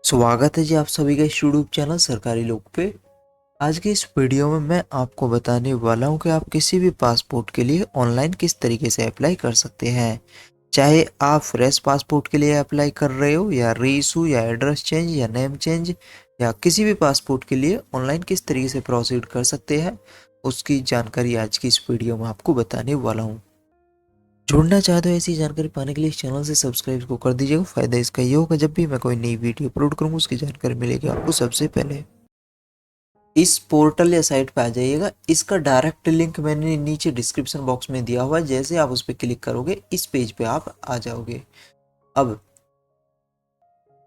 स्वागत है जी आप सभी का इस यूट्यूब चैनल सरकारी लोग पे। आज के इस वीडियो में मैं आपको बताने वाला हूं कि आप किसी भी पासपोर्ट के लिए ऑनलाइन किस तरीके से अप्लाई कर सकते हैं। चाहे आप फ्रेश पासपोर्ट के लिए अप्लाई कर रहे हो या रीइशू या एड्रेस चेंज या नेम चेंज या किसी भी पासपोर्ट के लिए ऑनलाइन किस तरीके से प्रोसीड कर सकते हैं, उसकी जानकारी आज की इस वीडियो में आपको बताने वाला हूँ। जुड़ना चाहते हो ऐसी जानकारी पाने के लिए इस चैनल से सब्सक्राइब को कर दीजिएगा। फायदा इसका ये होगा, जब भी मैं कोई नई वीडियो अपलोड करूंगा उसकी जानकारी मिलेगी आपको सबसे पहले। इस पोर्टल या साइट पे आ जाइएगा। इसका डायरेक्ट लिंक मैंने नीचे डिस्क्रिप्शन बॉक्स में दिया हुआ है। जैसे आप उस पर क्लिक करोगे इस पेज पे आप आ जाओगे। अब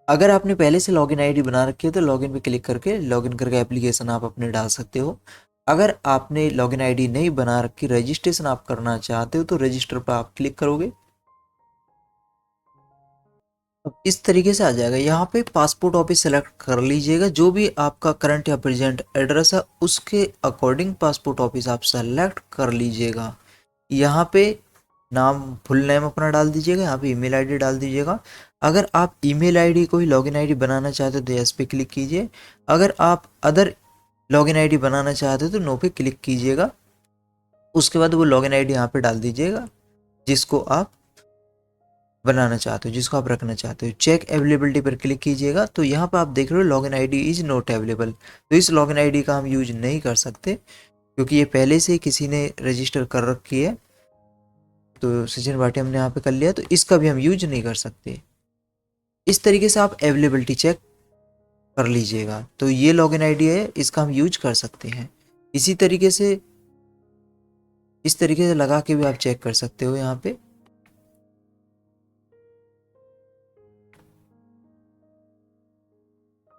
अगर आपने पहले से लॉगिन आईडी बना रखी है तो लॉगिन पे क्लिक करके लॉगिन करके एप्लीकेशन आप अपने डाल सकते हो। अगर आपने लॉगिन आईडी नहीं बना रखी, रजिस्ट्रेशन आप करना चाहते हो तो रजिस्टर पर आप क्लिक करोगे। अब इस तरीके से आ जाएगा। यहाँ पे पासपोर्ट ऑफिस सेलेक्ट कर लीजिएगा। जो भी आपका करंट या प्रेजेंट एड्रेस है उसके अकॉर्डिंग पासपोर्ट ऑफिस आप सेलेक्ट कर लीजिएगा। यहाँ पे नाम, फुल नेम अपना डाल दीजिएगा। यहाँ पे ईमेल आईडी डाल दीजिएगा। अगर आप ईमेल आईडी कोई लॉगिन आईडी बनाना चाहते हो तो यस पे क्लिक कीजिए। अगर आप अदर लॉगिन आईडी बनाना चाहते हो तो नो पे क्लिक कीजिएगा। उसके बाद वो लॉगिन आईडी यहाँ पे डाल दीजिएगा जिसको आप बनाना चाहते हो, जिसको आप रखना चाहते हो। चेक अवेलेबिलिटी पर क्लिक कीजिएगा तो यहाँ पर आप देख रहे हो login ID is not available. तो इस लॉगिन आईडी का हम यूज नहीं कर सकते क्योंकि ये पहले से किसी ने रजिस्टर कर रखी है। तो सचिन भाटी हमने यहाँ पे कर लिया तो इसका भी हम यूज नहीं कर सकते। इस तरीके से आप अवेलेबिलिटी चेक कर लीजिएगा। तो ये लॉगिन आईडी है, इसका हम यूज कर सकते हैं। इसी तरीके से इस तरीके से लगा के भी आप चेक कर सकते हो। यहाँ पे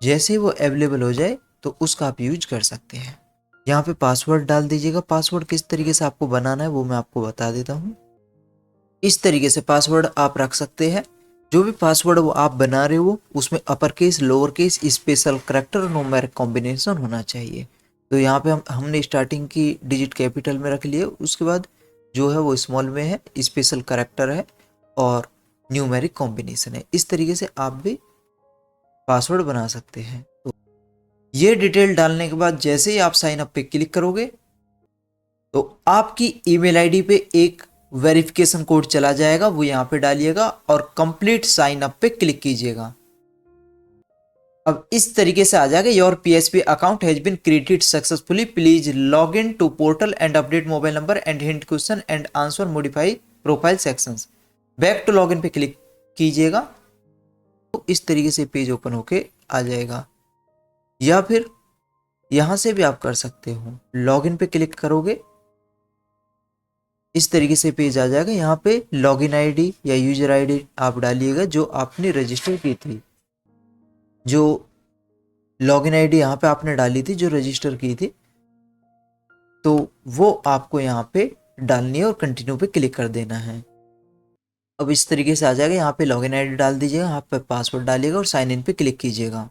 जैसे ही वो अवेलेबल हो जाए तो उसका आप यूज कर सकते हैं। यहाँ पे पासवर्ड डाल दीजिएगा। पासवर्ड किस तरीके से आपको बनाना है वो मैं आपको बता देता हूँ। इस तरीके से पासवर्ड आप रख सकते हैं। जो भी पासवर्ड वो आप बना रहे हो उसमें upper case, lower case, special character, numeric combination होना चाहिए। तो यहाँ पे हमने स्टार्टिंग की डिजिट कैपिटल में रख लिए। उसके बाद जो है वो स्मॉल में है, स्पेशल करैक्टर है और न्यूमेरिक कॉम्बिनेशन है। इस तरीके से आप भी पासवर्ड बना सकते हैं। तो ये डिटेल डालने के बाद जैसे ही आप साइन अप पे क्लिक करोगे तो आपकी ईमेल आईडी पे एक वेरिफिकेशन कोड चला जाएगा, वो यहाँ पे डालिएगा और कंप्लीट साइन अप पे क्लिक कीजिएगा। अब इस तरीके से आ जाएगा, your PSP account has been created successfully, please log in to portal and update mobile number and hint question and answer modify profile sections. Back to log in पे click कीजिएगा तो इस तरीके से पेज ओपन होके आ जाएगा। या फिर यहां से भी आप कर सकते हो। लॉगिन पे क्लिक करोगे इस तरीके से पेज आ जाएगा। यहाँ पे लॉगिन आईडी या यूजर आईडी आप डालिएगा जो आपने रजिस्टर की थी। जो लॉगिन आईडी यहाँ पे आपने डाली थी, जो रजिस्टर की थी, तो वो आपको यहाँ पे डालनी है और कंटिन्यू पे क्लिक कर देना है। अब इस तरीके से आ जाएगा। यहाँ पे लॉगिन आईडी डाल दीजिएगा, यहाँ पे पासवर्ड डालिएगा और साइन इन पे क्लिक कीजिएगा।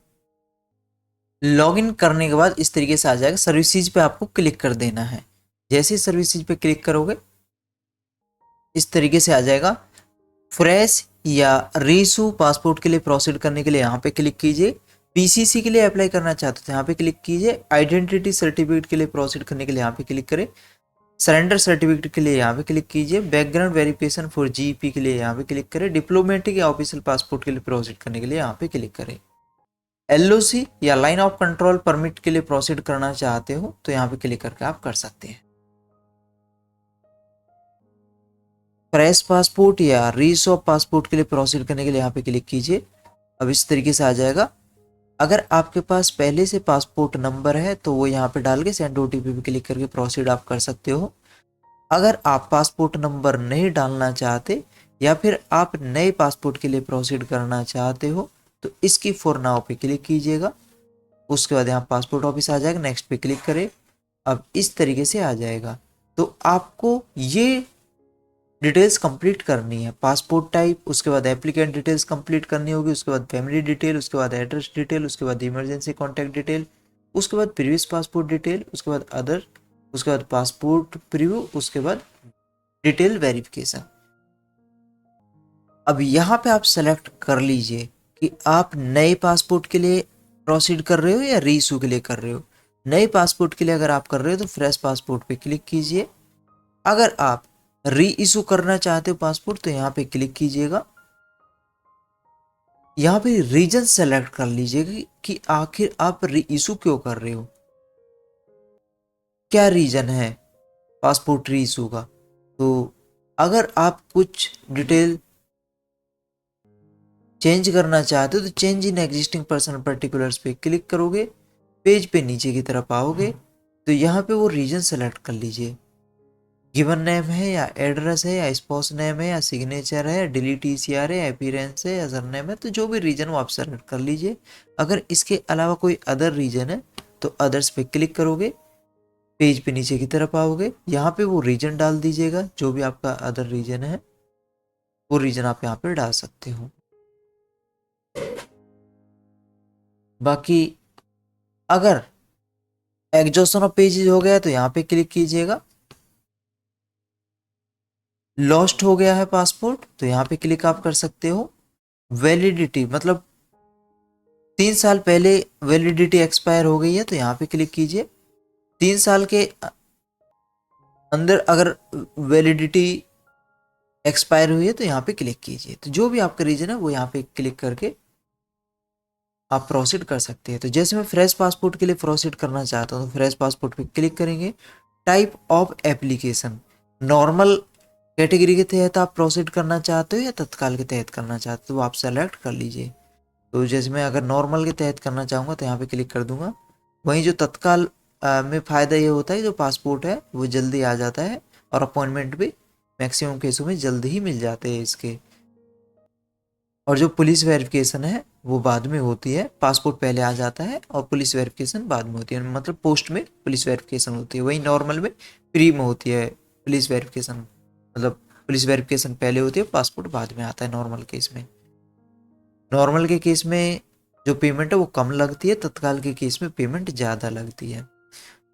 लॉगिन करने के बाद इस तरीके से आ जाएगा। सर्विसेज पे आपको क्लिक कर देना है। जैसे ही सर्विसेज पे क्लिक करोगे इस तरीके से आ जाएगा। फ्रेश या रीइशू पासपोर्ट के लिए प्रोसीड करने के लिए यहाँ पे क्लिक कीजिए। पीसीसी के लिए अप्लाई करना चाहते थे यहाँ पे क्लिक कीजिए। आइडेंटिटी सर्टिफिकेट के लिए प्रोसीड करने के लिए यहाँ पे क्लिक करें। सरेंडर सर्टिफिकेट के लिए यहाँ पे क्लिक कीजिए। बैकग्राउंड वेरिफिकेशन फॉर जीपी के लिए यहाँ पे क्लिक करें। डिप्लोमेटिक या ऑफिशियल पासपोर्ट के लिए प्रोसीड करने के लिए यहाँ पे क्लिक करें। एलओसी या लाइन ऑफ कंट्रोल परमिट के लिए प्रोसीड करना चाहते हो तो यहाँ पे क्लिक करके आप कर सकते हैं। फ्रेश पासपोर्ट या रीइशू पासपोर्ट के लिए प्रोसीड करने के लिए यहाँ पे क्लिक कीजिए। अब इस तरीके से आ जाएगा। अगर आपके पास पहले से पासपोर्ट नंबर है तो वो यहाँ पे डाल के सेंड ओटीपी पे क्लिक करके प्रोसीड आप कर सकते हो। अगर आप पासपोर्ट नंबर नहीं डालना चाहते या फिर आप नए पासपोर्ट के लिए प्रोसीड करना चाहते हो तो इसकी फॉर नाउ पे क्लिक कीजिएगा। उसके बाद यहाँ पासपोर्ट ऑफिस आ जाएगा, नेक्स्ट पे क्लिक करें। अब इस तरीके से आ जाएगा। तो आपको ये डिटेल्स कंप्लीट करनी है। पासपोर्ट टाइप, उसके बाद एप्लीकेंट डिटेल्स कंप्लीट करनी होगी, उसके बाद फैमिली डिटेल, उसके बाद एड्रेस डिटेल, उसके बाद इमरजेंसी कॉन्टैक्ट डिटेल, उसके बाद प्रीवियस पासपोर्ट डिटेल, उसके बाद अदर, उसके बाद पासपोर्ट प्रीव्यू, उसके बाद डिटेल वेरिफिकेशन। अब यहाँ पे आप सेलेक्ट कर लीजिए कि आप नए पासपोर्ट के लिए प्रोसीड कर रहे हो या री इशू के लिए कर रहे हो। नए पासपोर्ट के लिए अगर आप कर रहे हो तो फ्रेश पासपोर्ट पे क्लिक कीजिए। अगर आप री इशू करना चाहते हो पासपोर्ट तो यहाँ पे क्लिक कीजिएगा। यहाँ पे रीजन सेलेक्ट कर लीजिएगा कि आखिर आप री इशू क्यों कर रहे हो, क्या रीजन है पासपोर्ट री इशू का। तो अगर आप कुछ डिटेल चेंज करना चाहते हो तो change in existing personal particulars पे क्लिक करोगे, पेज पे नीचे की तरफ आओगे तो यहाँ पे वो रीजन सेलेक्ट कर लीजिए। गिवन नेम है या एड्रेस है या स्पाउस नेम है या सिग्नेचर है, डिलीट ईसीआर है, अपीयरेंस है या सरनेम है, तो जो भी रीजन वो आप सेलेक्ट कर लीजिए। अगर इसके अलावा कोई अदर रीजन है तो अदर्स पे क्लिक करोगे, पेज पे नीचे की तरफ आओगे, यहाँ पे वो रीजन डाल दीजिएगा, जो भी आपका अदर रीजन है वो रीजन आप यहाँ पे डाल सकते हो। बाकी अगर एग्जॉस्शन ऑफ पेजेस हो गया तो यहाँ पे क्लिक कीजिएगा। लॉस्ट हो गया है पासपोर्ट तो यहाँ पे क्लिक आप कर सकते हो। वैलिडिटी मतलब 3 साल पहले वैलिडिटी एक्सपायर हो गई है तो यहाँ पे क्लिक कीजिए। 3 साल के अंदर अगर वैलिडिटी एक्सपायर हुई है तो यहाँ पे क्लिक कीजिए। तो जो भी आपका रीजन है वो यहाँ पे क्लिक करके आप प्रोसीड कर सकते हैं। तो जैसे मैं फ्रेश पासपोर्ट के लिए प्रोसीड करना चाहता हूँ तो फ्रेश पासपोर्ट पे क्लिक करेंगे। Type of application, normal category के तहत आप प्रोसीड करना चाहते हो या तत्काल के तहत करना चाहते हो तो वो आप सेलेक्ट कर लीजिए। तो जैसे मैं अगर नॉर्मल के तहत करना चाहूँगा तो यहाँ पे क्लिक कर दूंगा। वहीं जो तत्काल में फ़ायदा ये होता है जो पासपोर्ट है वो जल्दी आ जाता है और अपॉइंटमेंट भी मैक्सिमम केसों में जल्दी ही मिल जाते हैं इसके। और जो पुलिस वेरिफिकेशन है वो बाद में होती है, पासपोर्ट पहले आ जाता है और पुलिस वेरिफिकेशन बाद में होती है, मतलब पोस्ट में पुलिस वेरिफिकेशन होती है, वही नॉर्मल में प्री में होती है पुलिस वेरिफिकेशन, मतलब पुलिस वेरिफिकेशन पहले होती है, पासपोर्ट बाद में आता है नॉर्मल केस में। नॉर्मल के केस में जो पेमेंट है वो कम लगती है, तत्काल के केस में पेमेंट ज़्यादा लगती है।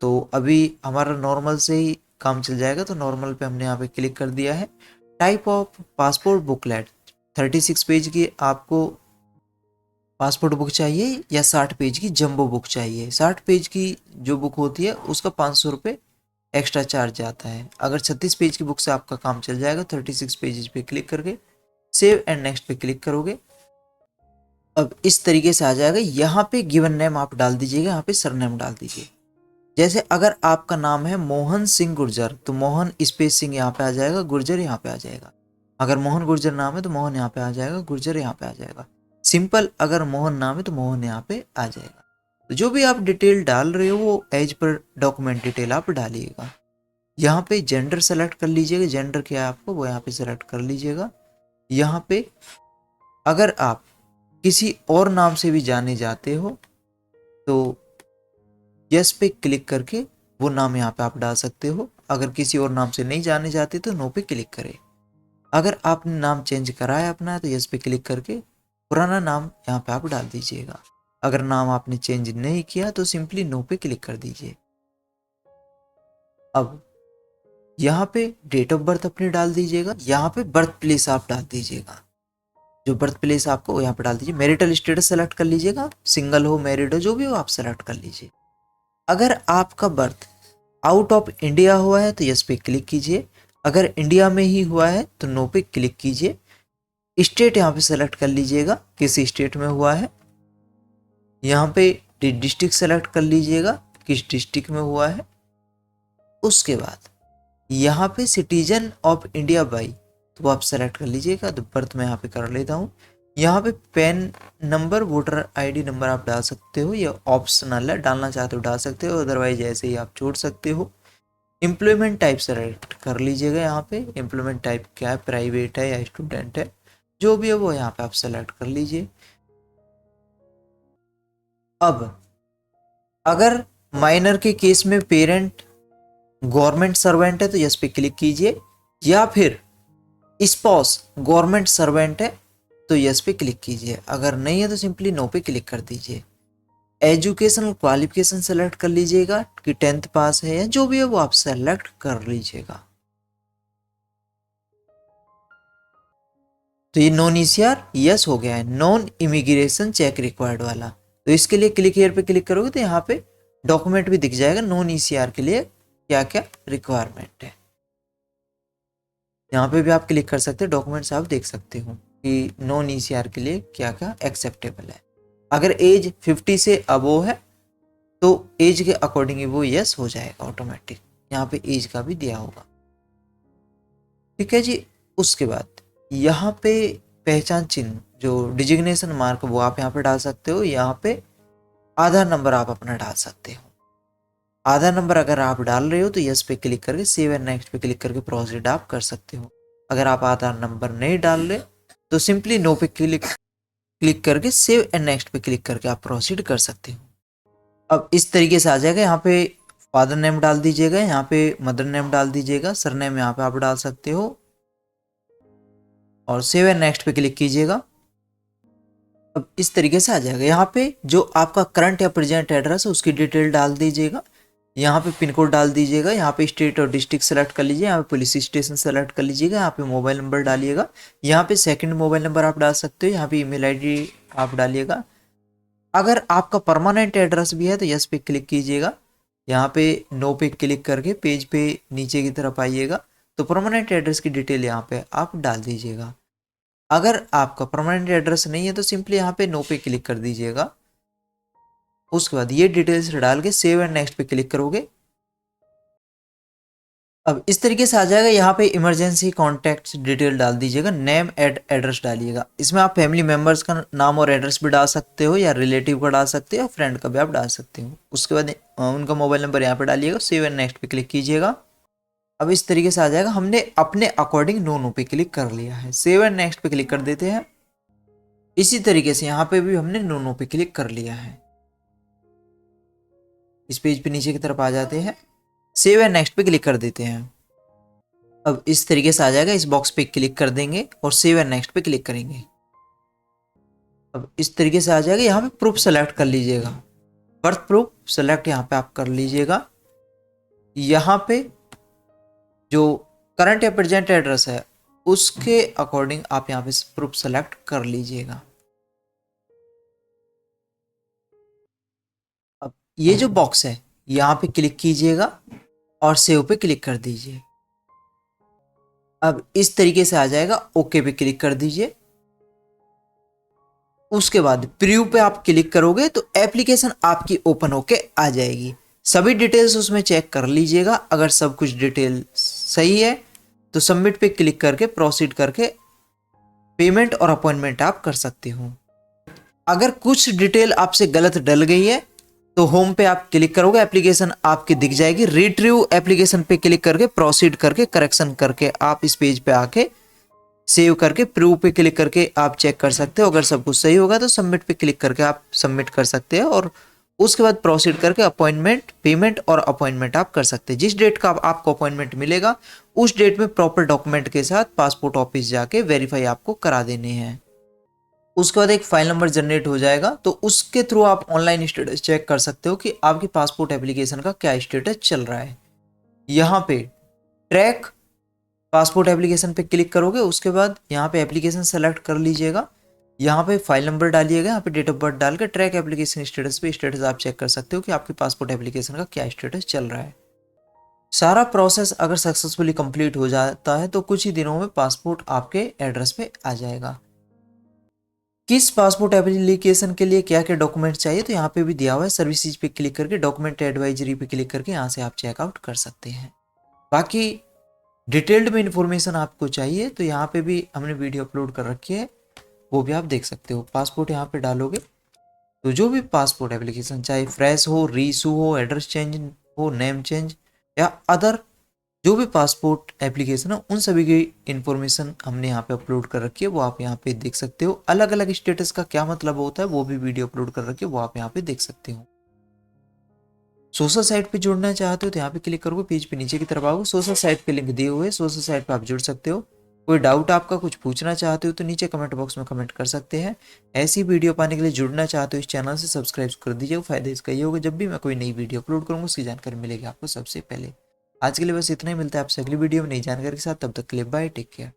तो अभी हमारा नॉर्मल से ही काम चल जाएगा, तो नॉर्मल पे हमने यहाँ पे क्लिक कर दिया है। Type of passport booklet, 36 page की आपको पासपोर्ट बुक चाहिए या 60 पेज की जंबो बुक चाहिए। 60 पेज की जो बुक होती है उसका 500 रुपये एक्स्ट्रा चार्ज आता है। अगर 36 पेज की बुक से आपका काम चल जाएगा 36 पेजेस पे क्लिक करके सेव एंड नेक्स्ट पे क्लिक करोगे। अब इस तरीके से आ जाएगा। यहाँ पे गिवन नेम आप डाल दीजिएगा, यहाँ पे सरनेम डाल दीजिए। जैसे अगर आपका नाम है मोहन सिंह गुर्जर तो मोहन स्पेस सिंह यहाँ पे आ जाएगा, गुर्जर यहाँ पे आ जाएगा। अगर मोहन गुर्जर नाम है तो मोहन यहाँ पे आ जाएगा, गुर्जर यहाँ पे आ जाएगा। सिंपल अगर मोहन नाम है तो मोहन यहाँ पे आ जाएगा। तो जो भी आप डिटेल डाल रहे हो वो एज पर डॉक्यूमेंट डिटेल आप डालिएगा। यहाँ पे जेंडर सेलेक्ट कर लीजिएगा, जेंडर क्या है आपको वो यहाँ पे सेलेक्ट कर लीजिएगा। यहाँ पे अगर आप किसी और नाम से भी जाने जाते हो तो यस पे क्लिक करके वो नाम यहाँ पे आप डाल सकते हो। अगर किसी और नाम से नहीं जाने जाते तो नो पे क्लिक करें। अगर आपने नाम चेंज करा है अपना तो यस पे क्लिक करके पुराना नाम यहाँ पे आप डाल दीजिएगा। अगर नाम आपने चेंज नहीं किया तो सिंपली नो पे क्लिक कर दीजिए। अब यहाँ पे डेट ऑफ बर्थ अपनी डाल दीजिएगा, यहाँ पे बर्थ प्लेस आप डाल दीजिएगा। जो बर्थ प्लेस आपको यहाँ पे डाल दीजिए। मैरिटल स्टेटस सेलेक्ट कर लीजिएगा, सिंगल हो मैरिड हो जो भी हो आप सेलेक्ट कर लीजिए। अगर आपका बर्थ आउट ऑफ इंडिया हुआ है तो यस पे क्लिक कीजिए। अगर इंडिया में ही हुआ है तो नो पे क्लिक कीजिए। स्टेट यहाँ पे सेलेक्ट कर लीजिएगा किस स्टेट में हुआ है। यहाँ पे डिस्ट्रिक्ट सेलेक्ट कर लीजिएगा किस डिस्ट्रिक्ट में हुआ है। उसके बाद यहाँ पे सिटीजन ऑफ इंडिया बाई तो आप सेलेक्ट कर लीजिएगा। तो बर्थ में यहाँ पे कर लेता हूँ। यहाँ पे pan number voter ID number आप डाल सकते हो, ये ऑप्शनल है, डालना चाहते हो डाल सकते हो, अदरवाइज ऐसे ही आप छोड़ सकते हो। एम्प्लॉयमेंट टाइप सेलेक्ट कर लीजिएगा। यहाँ पे एम्प्लॉयमेंट टाइप क्या है, प्राइवेट है या स्टूडेंट है, जो भी है वो यहाँ पे आप सेलेक्ट कर लीजिए। अब अगर माइनर के केस में पेरेंट गवर्नमेंट सर्वेंट है तो यस पे क्लिक कीजिए, या फिर स्पाउस गवर्नमेंट सर्वेंट है तो यस पे क्लिक कीजिए। अगर नहीं है तो सिंपली नो पे क्लिक कर दीजिए। एजुकेशनल क्वालिफिकेशन सेलेक्ट कर लीजिएगा कि 10th पास है या जो भी है वो आप सेलेक्ट कर लीजिएगा। तो ये नॉन ईसीआर यस हो गया है, नॉन इमिग्रेशन चेक रिक्वायर्ड वाला। तो इसके लिए क्लिक हियर पे क्लिक करोगे तो यहाँ पे डॉक्यूमेंट भी दिख जाएगा नॉन ईसीआर के लिए क्या क्या रिक्वायरमेंट है। यहाँ पे भी आप क्लिक कर सकते हैं, डॉक्यूमेंट्स आप देख सकते हो कि नॉन ईसीआर के लिए क्या क्या एक्सेप्टेबल है। अगर एज 50 से अबोव है तो एज के अकॉर्डिंग वो यस हो जाएगा ऑटोमेटिक, यहाँ पे एज का भी दिया होगा। ठीक है जी। उसके बाद यहाँ पे पहचान चिन्ह जो डिजिग्नेशन मार्क वो आप यहाँ पे डाल सकते हो। यहाँ पे आधार नंबर आप अपना डाल सकते हो। आधार नंबर अगर आप डाल रहे हो तो यस पे क्लिक करके सेव एंड नेक्स्ट पे क्लिक करके प्रोसीड आप कर सकते हो। अगर आप आधार नंबर नहीं डाल रहे तो सिंपली नो पे क्लिक करके सेव एंड नेक्स्ट पे क्लिक करके आप प्रोसीड कर सकते हो। अब इस तरीके से आ जाएगा। यहाँ पे फादर नेम डाल दीजिएगा, यहाँ पे मदर नेम डाल दीजिएगा, सरनेम यहाँ पे आप डाल सकते हो और सेव एंड नेक्स्ट पे क्लिक कीजिएगा। अब इस तरीके से आ जाएगा। यहाँ पे जो आपका करंट या प्रेजेंट एड्रेस है उसकी डिटेल डाल दीजिएगा। यहाँ पे पिन कोड डाल दीजिएगा। यहाँ पे स्टेट और डिस्ट्रिक्ट सेलेक्ट कर लीजिए। यहाँ पे पुलिस स्टेशन सेलेक्ट कर लीजिएगा। यहाँ पे मोबाइल नंबर डालिएगा। यहाँ पे सेकंड मोबाइल नंबर आप डाल सकते हो। यहाँ पे ईमेल आईडी आप डालिएगा। अगर आपका परमानेंट एड्रेस भी है तो यस पे क्लिक कीजिएगा। यहाँ पे नो पे क्लिक करके पेज पे नीचे की तरफ आइएगा तो परमानेंट एड्रेस की डिटेल यहाँ पे आप डाल दीजिएगा। अगर आपका परमानेंट एड्रेस नहीं है तो सिंपली यहाँ पे नो पे क्लिक कर दीजिएगा। उसके बाद ये डिटेल्स डाल के सेव एंड नेक्स्ट पे क्लिक करोगे। अब इस तरीके से आ जाएगा। यहाँ पे इमरजेंसी कॉन्टैक्ट डिटेल डाल दीजिएगा, नेम एड्रेस डालिएगा। इसमें आप फैमिली मेंबर्स का नाम और एड्रेस भी डाल सकते हो या रिलेटिव का डाल सकते हो या फ्रेंड का भी आप डाल सकते हो। उसके बाद उनका मोबाइल नंबर यहाँ पे डालिएगा, सेव एंड नेक्स्ट पे क्लिक कीजिएगा। अब इस तरीके से आ जाएगा। हमने अपने अकॉर्डिंग नो पे क्लिक कर लिया है। सेव एंड नेक्स्ट पे क्लिक कर देते हैं। इसी तरीके से यहाँ पे भी हमने नो पे क्लिक कर लिया है। इस पेज पे नीचे की तरफ आ जाते हैं, सेव एंड नेक्स्ट पे क्लिक कर देते हैं। अब इस तरीके से आ जाएगा। इस बॉक्स पे क्लिक कर देंगे और सेव एंड नेक्स्ट पे क्लिक करेंगे। अब इस तरीके से आ जाएगा। यहाँ पे प्रूफ सेलेक्ट कर लीजिएगा, बर्थ प्रूफ सेलेक्ट यहाँ पे आप कर लीजिएगा। यहाँ पे जो करंट या प्रेजेंट एड्रेस है उसके अकॉर्डिंग आप यहाँ पे प्रूफ सेलेक्ट कर लीजिएगा। अब ये जो बॉक्स है यहाँ पे क्लिक कीजिएगा और सेव पे क्लिक कर दीजिए। अब इस तरीके से आ जाएगा। ओके पे क्लिक कर दीजिए। उसके बाद प्रीव्यू पे आप क्लिक करोगे तो एप्लीकेशन आपकी ओपन होके आ जाएगी। सभी डिटेल्स उसमें चेक कर लीजिएगा। अगर सब कुछ डिटेल सही है तो सबमिट पे क्लिक करके प्रोसीड करके पेमेंट और अपॉइंटमेंट आप कर सकते हो। अगर कुछ डिटेल आपसे गलत डल गई है तो होम पे आप क्लिक करोगे, एप्लीकेशन आपकी दिख जाएगी। रिट्रीव एप्लीकेशन पे क्लिक करके प्रोसीड करके करेक्शन करके आप इस पेज पे आके सेव करके प्रूव पे क्लिक करके आप चेक कर सकते हो। अगर सब कुछ सही होगा तो सबमिट पे क्लिक करके आप सबमिट कर सकते हो और उसके बाद प्रोसीड करके अपॉइंटमेंट, पेमेंट और अपॉइंटमेंट आप कर सकते हैं। जिस डेट का आपको अपॉइंटमेंट मिलेगा उस डेट में प्रॉपर डॉक्यूमेंट के साथ पासपोर्ट ऑफिस जाके वेरीफाई आपको करा देने हैं। उसके बाद एक फाइल नंबर जनरेट हो जाएगा तो उसके थ्रू आप ऑनलाइन स्टेटस चेक कर सकते हो कि आपकी पासपोर्ट एप्लीकेशन का क्या स्टेटस चल रहा है। यहाँ पे ट्रैक पासपोर्ट एप्लीकेशन पे क्लिक करोगे। उसके बाद यहाँ पे एप्लीकेशन सेलेक्ट कर लीजिएगा। यहाँ पे फाइल नंबर डालिएगा। यहाँ पे डेट ऑफ बर्थ डाल के ट्रैक एप्लीकेशन स्टेटस पे स्टेटस आप चेक कर सकते हो कि आपकी पासपोर्ट एप्लीकेशन का क्या स्टेटस चल रहा है। सारा प्रोसेस अगर सक्सेसफुली कंप्लीट हो जाता है तो कुछ ही दिनों में पासपोर्ट आपके एड्रेस पे आ जाएगा। किस पासपोर्ट एप्लीकेशन के लिए क्या क्या डॉक्यूमेंट चाहिए तो यहाँ पे भी दिया हुआ है। सर्विसेज पे क्लिक करके डॉक्यूमेंट एडवाइजरी पे क्लिक करके यहाँ से आप चेकआउट कर सकते हैं। बाकी डिटेल्ड में इंफॉर्मेशन आपको चाहिए तो यहाँ पे भी हमने वीडियो अपलोड कर रखी है, वो भी आप देख सकते हो। पासपोर्ट यहाँ पे डालोगे तो जो भी पासपोर्ट एप्लीकेशन चाहे फ्रेश हो, रीइशू हो, एड्रेस चेंज हो, नेम चेंज या अदर जो भी पासपोर्ट एप्लीकेशन है उन सभी की इंफॉर्मेशन हमने यहाँ पे अपलोड कर रखी है, वो आप यहाँ पे देख सकते हो। अलग अलग स्टेटस का क्या मतलब होता है वो भी वीडियो अपलोड कर रखी है, वो आप यहाँ पे देख सकते हो। सोशल साइट पे जुड़ना चाहते हो तो यहाँ पे क्लिक करोगे, पेज पे नीचे की तरफ आओगे, सोशल साइट पे लिंक दिए हुए हैं, सोशल साइट पे आप जुड़ सकते हो। कोई डाउट आपका कुछ पूछना चाहते हो तो नीचे कमेंट बॉक्स में कमेंट कर सकते हैं। ऐसी वीडियो पाने के लिए जुड़ना चाहते हो इस चैनल से सब्सक्राइब कर दीजिए। फायदे इसका ये होगा जब भी मैं कोई नई वीडियो अपलोड करूँगा उसकी जानकारी मिलेगी आपको सबसे पहले। आज के लिए बस इतना ही, मिलता है आपसे अगली वीडियो में नई जानकारी के साथ। तब तक के लिए बाय, टेक केयर।